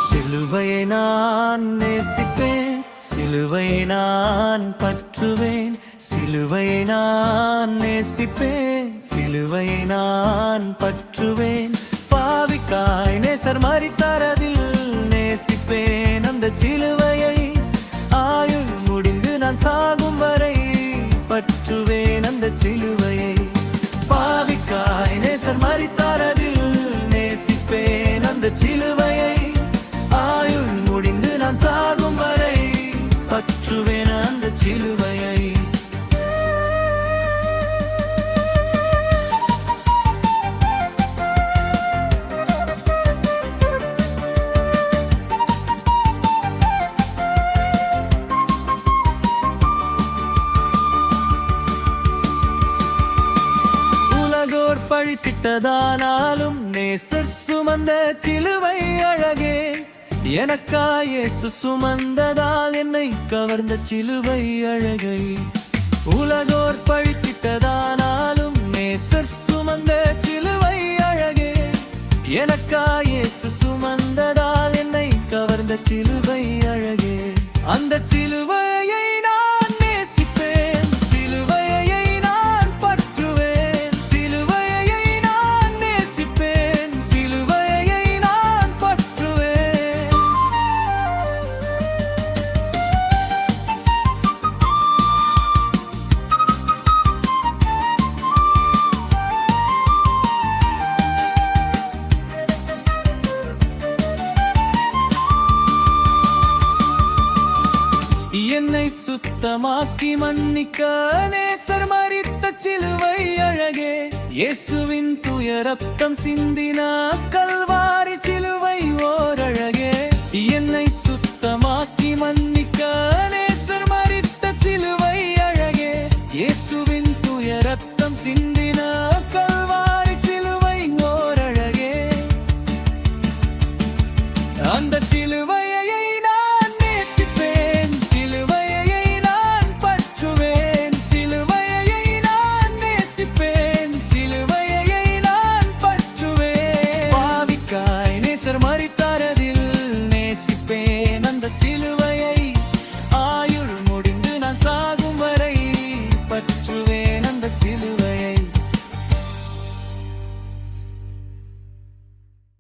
சிலுவையை நான் நேசிப்பேன், சிலுவையை நான் பற்றுவேன், சிலுவையை நான் நேசிப்பேன், சிலுவையை நான் பற்றுவேன். பாவிக்காய் நேசர் மரித்தாரதில் நேசிப்பேன் அந்த சிலுவையை. ஆயுள் முடிந்து நான் சாகும் வரை பற்றுவேன் அந்த சிலுவையை. பாவிக்காய் நேசர் மரித்தாரதில் நேசிப்பேன் அந்த சிலுவையை. ஆயுள் முடிந்து நான் சாகும் வரை பற்றுவேன் அந்த சிலுவையை. உலகோர் பழித்திட்டதானாலும் நேசர் சுமந்த சிலுவை அழகே. எனக்காய் இயேசு சுமந்ததால் என்னை கவர்ந்த சிலுவை அழகை. உலகோர் பழித்திட்டதானாலும் நேசர் சுமந்த சிலுவை அழகே. எனக்காய் இயேசு சுமந்ததால் என்னை கவர்ந்த சிலுவை அழகே. அந்த சிலுவையை நான் நேசிப்பேன், சிலுவையை நான் பற்றுவேன், சிலுவையை நான் நேசிப்பேன், சிலுவையை நான் பற்றுவேன். என்னை சுத்தமாக்கி மன்னிக்க நேசர் மரித்த சிலுவை அழகே. இயேசுவின் தூய ரத்தம் சிந்தின கல்வாரி சிலுவை ஓர் அழகே. என்னை சுத்தமாக்கி மன்னிக்க நேசர் மரித்த சிலுவை அழகே. இயேசுவின் தூய ரத்தம் சிந்தின கல்வாரி சிலுவை ஓர் அழகே. அந்த சிலுவையை நான் நேசிப்பேன், சிலுவையை நான் பற்றுவேன், சிலுவையை நான் நேசிப்பேன், சிலுவையை நான் பற்றுவேன். பாவிக்காய் நேசர் மரித்தாரதில் நேசிப்பேன் அந்த சிலுவையை. ஆயுள் முடிந்து நான் சாகும் வரை பற்றுவேன் அந்த சிலுவை.